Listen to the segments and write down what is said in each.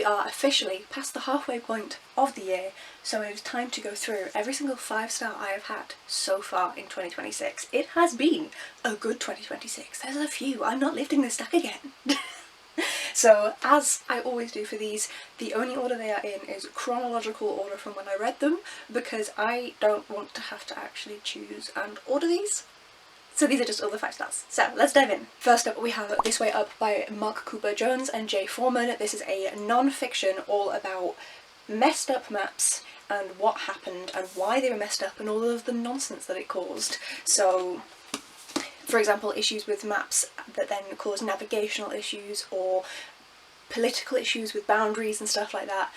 we are officially past the halfway point of the year, so it is time to go through every single 5-star I have had so far in 2026. It has been a good 2026. There's a few. I'm not lifting this stack again. So, as I always do for these, the only order they are in is chronological order from when I read them, because I don't want to have to actually choose and order these. So these are just all the 5 stars. So let's dive in. First up we have This Way Up by Mark Cooper Jones and Jay Foreman. This is a non-fiction all about messed up maps and what happened and why they were messed up and all of the nonsense that it caused. So, for example, issues with maps that then cause navigational issues or political issues with boundaries and stuff like that.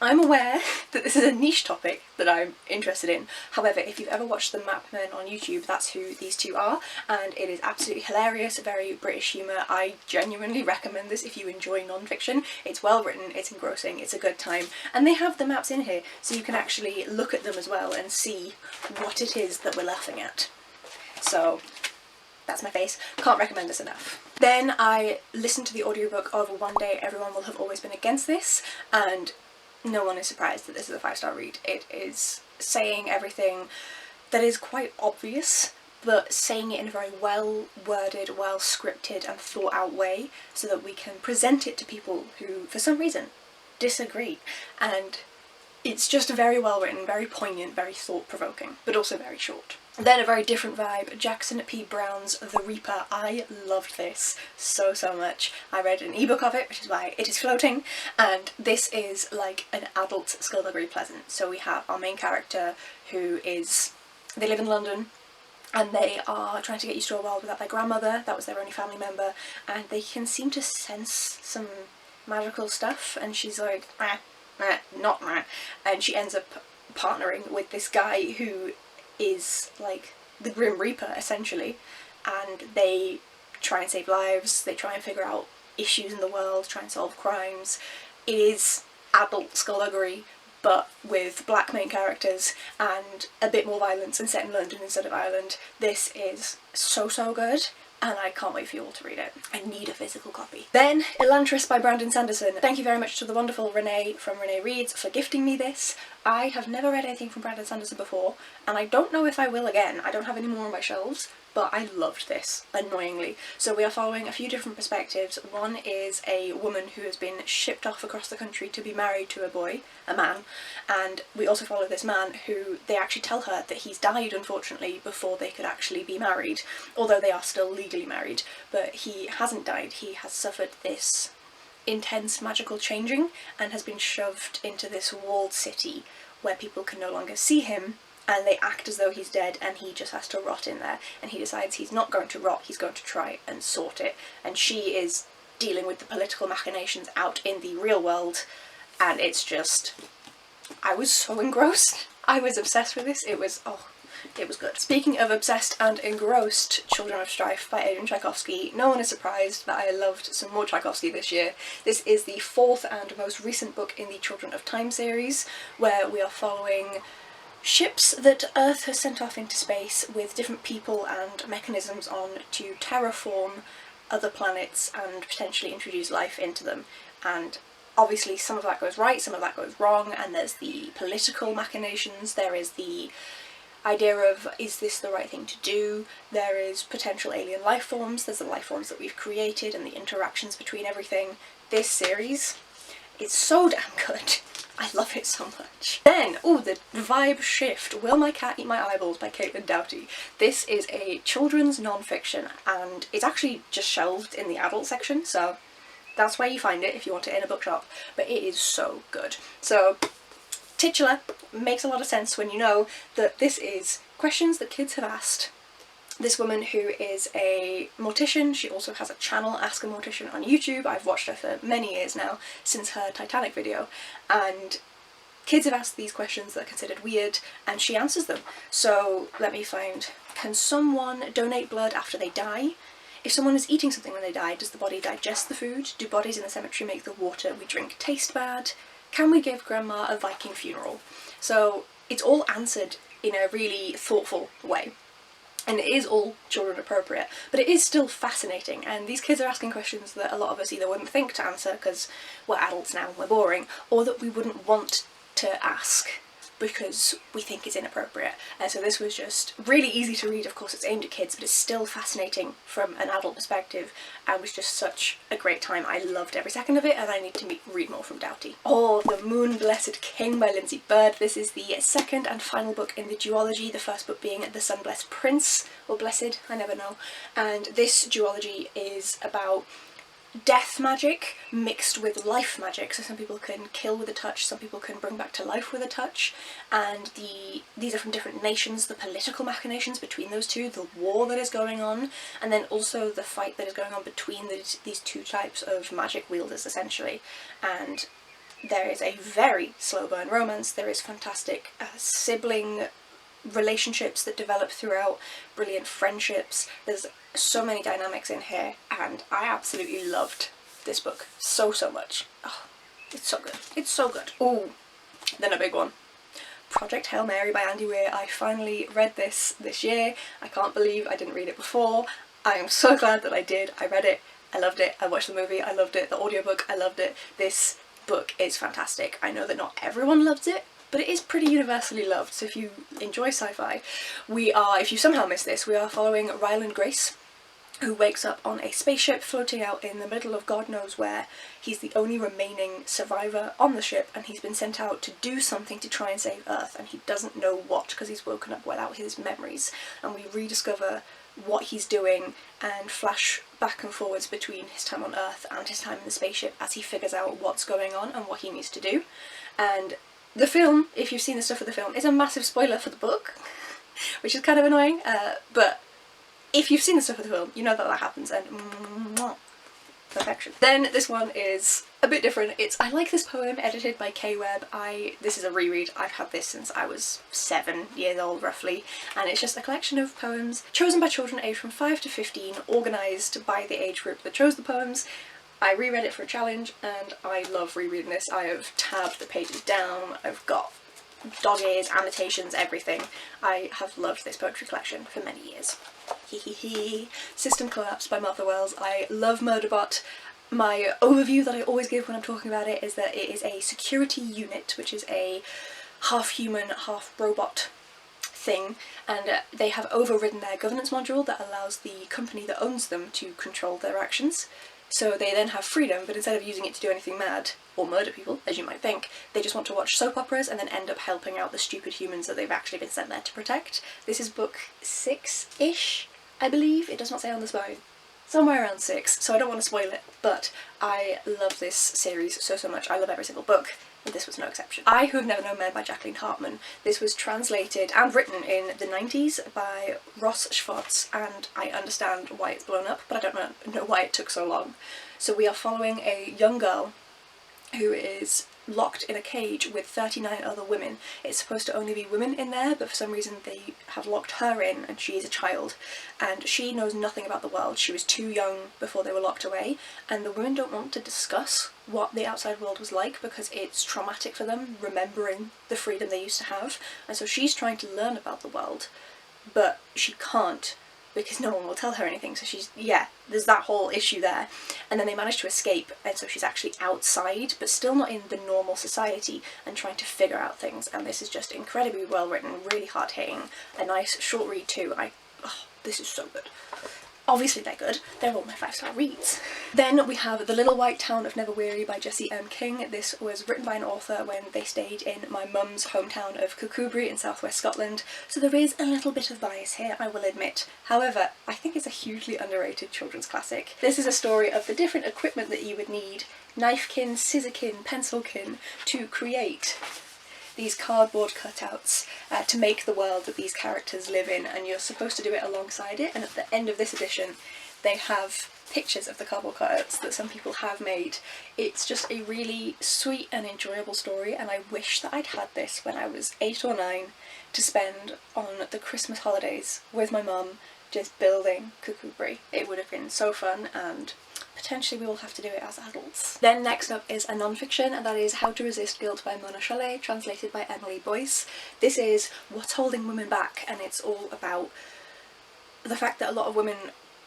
I'm aware that this is a niche topic that I'm interested in. However, if you've ever watched the Map Men on YouTube, that's who these two are, and it is absolutely hilarious, very British humour. I genuinely recommend this if you enjoy non-fiction. It's well written, it's engrossing, it's a good time, and they have the maps in here so you can actually look at them as well and see what it is that we're laughing at. So that's my face. Can't recommend this enough. Then I listened to the audiobook of One Day Everyone Will Have Always Been Against This, and no one is surprised that this is a 5-star read. It is saying everything that is quite obvious, but saying it in a very well worded, well scripted and thought out way so that we can present it to people who, for some reason, disagree. And it's just very well written, very poignant, very thought provoking, but also very short. Then a very different vibe, Jackson P. Brown's The Reaper. I loved this so much. I read an ebook of it, which is why it is floating, and this is like an adult Skullduggery Pleasant. So we have our main character who is, they live in London and they are trying to get used to a world without their grandmother. That was their only family member, and they can seem to sense some magical stuff, and she's like, not, and she ends up partnering with this guy who is like the Grim Reaper essentially, and they try and save lives, they try and figure out issues in the world, try and solve crimes. It is adult skullduggery but with black main characters and a bit more violence and set in London instead of Ireland. This is so good, and I can't wait for you all to read it. I need a physical copy. Then Elantris by Brandon Sanderson. Thank you very much to the wonderful Renee from Renee Reads for gifting me this. I have never read anything from Brandon Sanderson before, and I don't know if I will again. I don't have any more on my shelves, but I loved this, annoyingly. So we are following a few different perspectives. One is a woman who has been shipped off across the country to be married to a boy, a man, and we also follow this man who, they actually tell her that he's died, unfortunately, before they could actually be married, although they are still legally married. But he hasn't died, he has suffered this intense magical changing and has been shoved into this walled city where people can no longer see him, and they act as though he's dead and he just has to rot in there, and he decides he's not going to rot, he's going to try and sort it. And she is dealing with the political machinations out in the real world, and it's just, I was so engrossed. I was obsessed with this. It was good. Speaking of obsessed and engrossed, Children of Strife by Adrian Tchaikovsky. No one is surprised that I loved some more Tchaikovsky this year. This is the 4th and most recent book in the Children of Time series, where we are following ships that Earth has sent off into space with different people and mechanisms on to terraform other planets and potentially introduce life into them. And obviously some of that goes right, some of that goes wrong, and there's the political machinations, there is the idea of, is this the right thing to do? There is potential alien life forms, there's the life forms that we've created and the interactions between everything. This series is so damn good. I love it so much. Then, the vibe shift. Will My Cat Eat My Eyeballs by Caitlyn Doughty. This is a children's non-fiction, and it's actually just shelved in the adult section, so that's where you find it if you want it in a bookshop, but it is so good. So, titular makes a lot of sense when you know that this is questions that kids have asked this woman who is a mortician. She also has a channel, Ask a Mortician, on YouTube. I've watched her for many years now, since her Titanic video, and kids have asked these questions that are considered weird, and she answers them. So let me find. Can someone donate blood after they die? If someone is eating something when they die, does the body digest the food? Do bodies in the cemetery make the water we drink taste bad? Can we give Grandma a Viking funeral? So it's all answered in a really thoughtful way. and it is all children appropriate, but it is still fascinating, and these kids are asking questions that a lot of us either wouldn't think to answer because we're adults now and we're boring, or that we wouldn't want to ask because we think it's inappropriate. And so this was just really easy to read. Of course it's aimed at kids, but it's still fascinating from an adult perspective, and was just such a great time. I loved every second of it, and I need to read more from Doughty. Oh, The Moon Blessed King by Lindsey Byrd. This is the second and final book in the duology, the first book being The Sun Blessed Prince, or Blessed, I never know. And this duology is about death magic mixed with life magic. So some people can kill with a touch, some people can bring back to life with a touch, and these are from different nations, the political machinations between those two, the war that is going on, and then also the fight that is going on between these two types of magic wielders essentially. And there is a very slow burn romance, there is fantastic sibling relationships that develop throughout, brilliant friendships, there's so many dynamics in here, and I absolutely loved this book so much. Oh, it's so good, it's so good. Oh, then a big one, Project Hail Mary by Andy Weir. I finally read this year. I can't believe I didn't read it before. I am so glad that I did. I read it, I loved it, I watched the movie, I loved it, the audiobook, I loved it. This book is fantastic. I know that not everyone loves it, but it is pretty universally loved, so if you enjoy sci-fi, if you somehow missed this, we are following Ryland Grace, who wakes up on a spaceship floating out in the middle of God knows where. He's the only remaining survivor on the ship, and he's been sent out to do something to try and save Earth, and he doesn't know what because he's woken up without his memories. And we rediscover what he's doing and flash back and forwards between his time on Earth and his time in the spaceship as he figures out what's going on and what he needs to do. And the film, if you've seen the stuff of the film, is a massive spoiler for the book, which is kind of annoying, but if you've seen the stuff of the film, you know that that happens, and perfection. Then this one is a bit different. I like this poem, edited by Kaye Webb. This is a reread. I've had this since I was 7 years old roughly, and it's just a collection of poems chosen by children aged from 5 to 15, organised by the age group that chose the poems. I reread it for a challenge, and I love rereading this. I have tabbed the pages down, I've got dog ears, annotations, everything. I have loved this poetry collection for many years. Hehehe. System Collapse by Martha Wells. I love Murderbot. My overview that I always give when I'm talking about it is that it is a security unit, which is a half-human, half-robot thing, and they have overridden their governance module that allows the company that owns them to control their actions. So they then have freedom, but instead of using it to do anything mad, or murder people, as you might think, they just want to watch soap operas and then end up helping out the stupid humans that they've actually been sent there to protect. This is book 6-ish, I believe. It does not say on the spine. Somewhere around 6, so I don't want to spoil it, but I love this series so much. I love every single book, and this was no exception. I Who Have Never Known Men by Jacqueline Harpman. This was translated and written in the 90s by Ross Schwartz, and I understand why it's blown up, but I don't know why it took so long. So we are following a young girl who is locked in a cage with 39 other women. It's supposed to only be women in there, but for some reason they have locked her in, and she is a child, and she knows nothing about the world. She was too young before they were locked away, and the women don't want to discuss what the outside world was like because it's traumatic for them, remembering the freedom they used to have. And so she's trying to learn about the world, but she can't because no one will tell her anything. So there's that whole issue there. And then they manage to escape, and so she's actually outside, but still not in the normal society, and trying to figure out things. And this is just incredibly well written, really hard hitting, a nice short read too. This is so good. Obviously they're good, they're all my 5-star reads. Then we have The Little White Town of Neverweary by Jessie M. King. This was written by an author when they stayed in my mum's hometown of Kirkcudbright in southwest Scotland, so there is a little bit of bias here, I will admit. However, I think it's a hugely underrated children's classic. This is a story of the different equipment that you would need, knifekin, scissorkin, pencilkin, to create these cardboard cutouts to make the world that these characters live in, and you're supposed to do it alongside it. And at the end of this edition they have pictures of the cardboard cutouts that some people have made. It's just a really sweet and enjoyable story, and I wish that I'd had this when I was 8 or 9 to spend on the Christmas holidays with my mum just building Kirkcudbright. It would have been so fun, and potentially we will have to do it as adults. Then next up is a non-fiction, and that is How to Resist Guilt by Mona Chollet, translated by Emily Boyce. This is what's holding women back, and it's all about the fact that a lot of women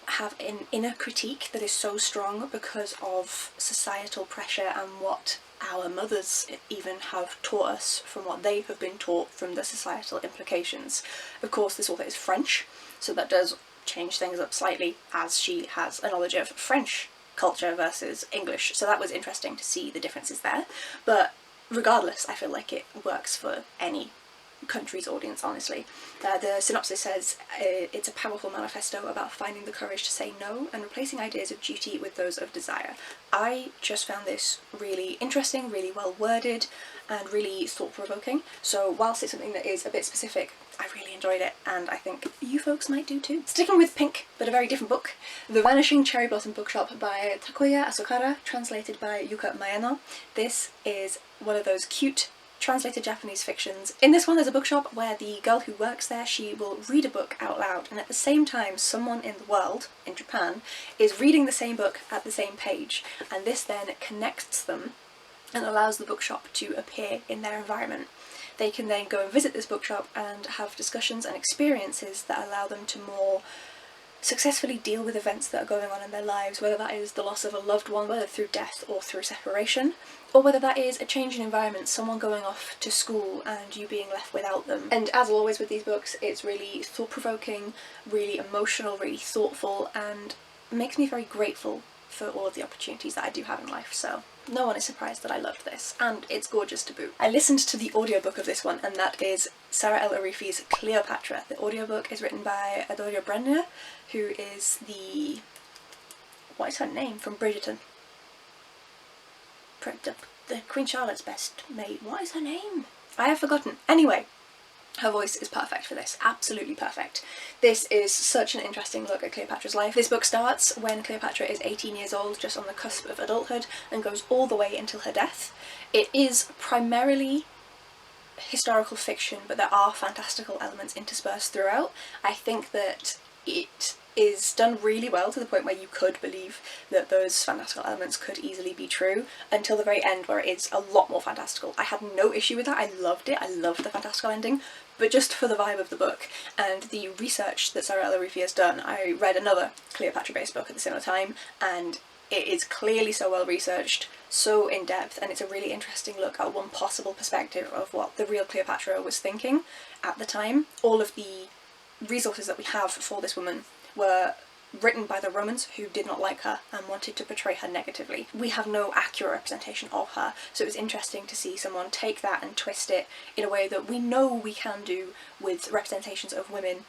have an inner critique that is so strong because of societal pressure and what our mothers even have taught us from what they have been taught from the societal implications. Of course, this author is French, so that does change things up slightly, as she has a knowledge of French culture versus English, so that was interesting to see the differences there. But regardless, I feel like it works for any country's audience, honestly. The synopsis says it's a powerful manifesto about finding the courage to say no and replacing ideas of duty with those of desire. I just found this really interesting, really well worded, and really thought-provoking. So whilst it's something that is a bit specific, I really enjoyed it, and I think you folks might do too. Sticking with pink, but a very different book, The Vanishing Cherry Blossom Bookshop by Takuya Asakura, translated by Yuka Maeno. This is one of those cute translated Japanese fictions. In this one there's a bookshop where the girl who works there, she will read a book out loud, and at the same time someone in the world, in Japan, is reading the same book at the same page, and this then connects them and allows the bookshop to appear in their environment. They can then go and visit this bookshop and have discussions and experiences that allow them to more successfully deal with events that are going on in their lives, whether that is the loss of a loved one, whether through death or through separation, or whether that is a change in environment, someone going off to school and you being left without them. And as always with these books, it's really thought-provoking, really emotional, really thoughtful, and makes me very grateful for all of the opportunities that I do have in life, so no one is surprised that I loved this, and it's gorgeous to boot. I listened to the audiobook of this one, and that is Saara El-Arifi's Cleopatra. The audiobook is written by Adoria Brenner, who is the... what is her name? From Bridgerton. The Queen Charlotte's best mate. What is her name? I have forgotten. Anyway, her voice is perfect for this, absolutely perfect. This is such an interesting look at Cleopatra's life. This book starts when Cleopatra is 18 years old, just on the cusp of adulthood, and goes all the way until her death. It is primarily historical fiction, but there are fantastical elements interspersed throughout. I think that it is done really well to the point where you could believe that those fantastical elements could easily be true, until the very end where it's a lot more fantastical. I had no issue with that, I loved it, I loved the fantastical ending, but just for the vibe of the book and the research that Saara El-Arifi has done. I read another Cleopatra-based book at the similar time, and it is clearly so well researched, so in-depth, and it's a really interesting look at one possible perspective of what the real Cleopatra was thinking at the time. All of the resources that we have for this woman were written by the Romans, who did not like her and wanted to portray her negatively. We have no accurate representation of her, so it was interesting to see someone take that and twist it in a way that we know we can do with representations of women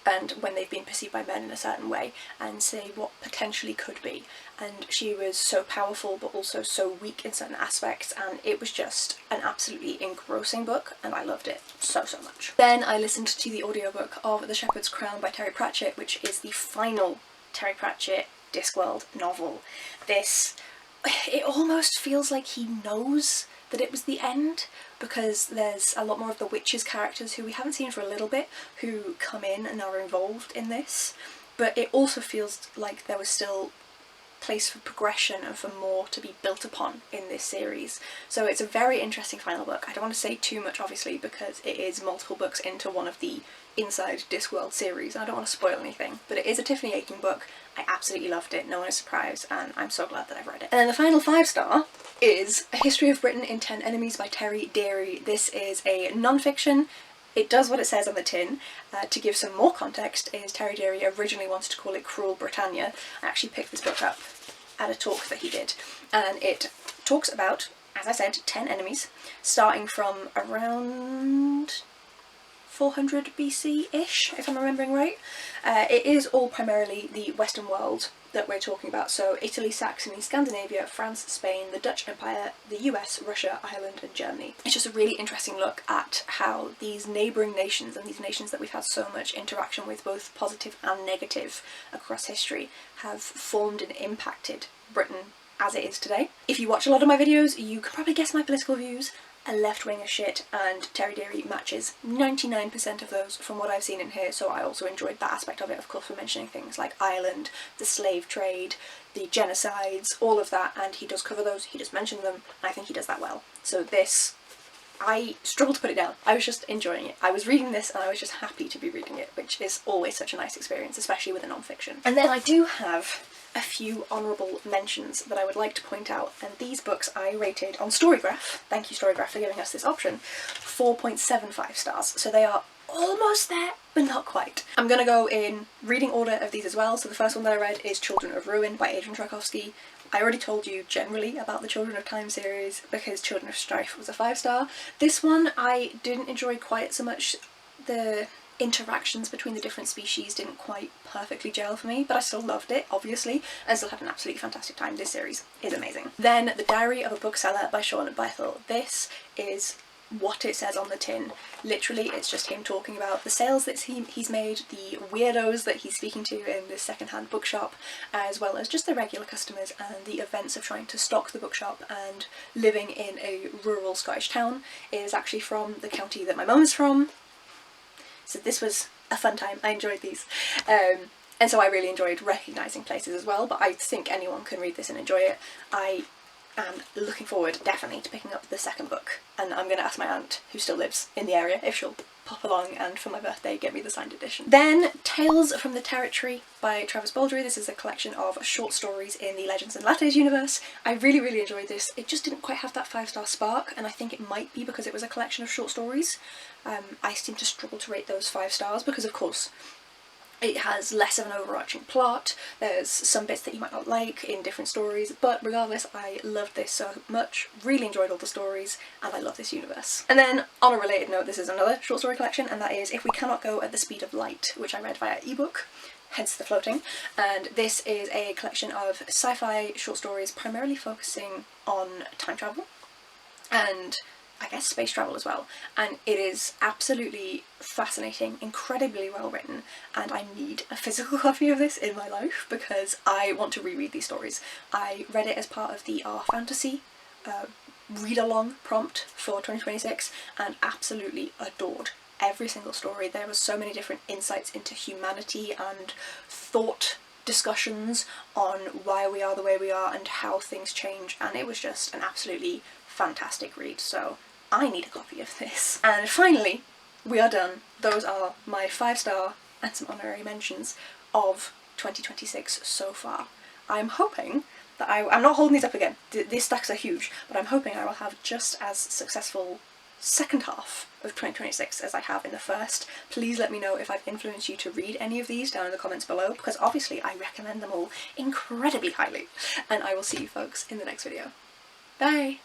and when they've been perceived by men in a certain way, and say what potentially could be. And she was so powerful but also so weak in certain aspects, and it was just an absolutely engrossing book, and I loved it so much. Then I listened to the audiobook of The Shepherd's Crown by Terry Pratchett, which is the final Terry Pratchett Discworld novel. This, it almost feels like he knows that it was the end, because there's a lot more of the witches characters who we haven't seen for a little bit who come in and are involved in this, but it also feels like there was still place for progression and for more to be built upon in this series. So it's a very interesting final book. I don't want to say too much obviously because it is multiple books into one of the Inside Discworld series. I don't want to spoil anything, but it is a Tiffany Aching book. I absolutely loved it, no one is surprised, and I'm so glad that I've read it. And then the final 5-star is A History of Britain in 10 Enemies by Terry Deary. This is a non-fiction. It does what it says on the tin. To give some more context, is Terry Deary originally wanted to call it Cruel Britannia. I actually picked this book up at a talk that he did, and it talks about, as I said, 10 enemies, starting from around 400 BC-ish, if I'm remembering right. It is all primarily the Western world that we're talking about, so Italy, Saxony, Scandinavia, France, Spain, the Dutch Empire, the US, Russia, Ireland and Germany. It's just a really interesting look at how these neighbouring nations, and these nations that we've had so much interaction with, both positive and negative across history, have formed and impacted Britain as it is today. If you watch a lot of my videos, you can probably guess my political views. A left-wing as shit, and Terry Deary matches 99% of those from what I've seen in here, so I also enjoyed that aspect of it, of course, for mentioning things like Ireland, the slave trade, the genocides, all of that, and he does cover those, he does mention them, and I think he does that well. So this, I struggled to put it down. I was just enjoying it. I was reading this and I was just happy to be reading it, which is always such a nice experience, especially with a non-fiction. And then I do have a few honourable mentions that I would like to point out, and these books I rated on Storygraph, thank you Storygraph for giving us this option, 4.75 stars. So they are almost there, but not quite. I'm gonna go in reading order of these as well. So the first one that I read is Children of Ruin by Adrian Tchaikovsky. I already told you generally about the Children of Time series because Children of Strife was a 5-star. This one I didn't enjoy quite so much. The interactions between the different species didn't quite perfectly gel for me, but I still loved it, obviously, and still had an absolutely fantastic time. This series is amazing. Then The Diary of a Bookseller by Sean Bethel. This is what it says on the tin. Literally, it's just him talking about the sales that he's made, the weirdos that he's speaking to in this second-hand bookshop, as well as just the regular customers and the events of trying to stock the bookshop and living in a rural Scottish town. It is actually from the county that my mum is from, so this was a fun time. I enjoyed these. And so I really enjoyed recognising places as well, but I think anyone can read this and enjoy it. I am looking forward definitely to picking up the second book, and I'm going to ask my aunt, who still lives in the area, if she'll pop along and for my birthday get me the signed edition. Then Tales from the Territory by Travis Baldry. This is a collection of short stories in the Legends and Lattes universe. I really enjoyed this. It just didn't quite have that 5-star spark, and I think it might be because it was a collection of short stories. I seem to struggle to rate those 5 stars because of course it has less of an overarching plot, there's some bits that you might not like in different stories, but regardless, I loved this so much, really enjoyed all the stories, and I love this universe. And then, on a related note, this is another short story collection, and that is If We Cannot Go at the Speed of Light, which I read via ebook, hence the floating, and this is a collection of sci-fi short stories primarily focusing on time travel, and I guess space travel as well, and it is absolutely fascinating, incredibly well written, and I need a physical copy of this in my life because I want to reread these stories. I read it as part of the Our Fantasy read-along prompt for 2026 and absolutely adored every single story. There were so many different insights into humanity and thought discussions on why we are the way we are and how things change, and it was just an absolutely fantastic read, so I need a copy of this. And finally, we are done. Those are my 5-star and some honorary mentions of 2026 so far. I'm hoping that I'm not holding these up again, these stacks are huge, but I'm hoping I will have just as successful second half of 2026 as I have in the first. Please let me know if I've influenced you to read any of these down in the comments below, because obviously I recommend them all incredibly highly. And I will see you folks in the next video. Bye!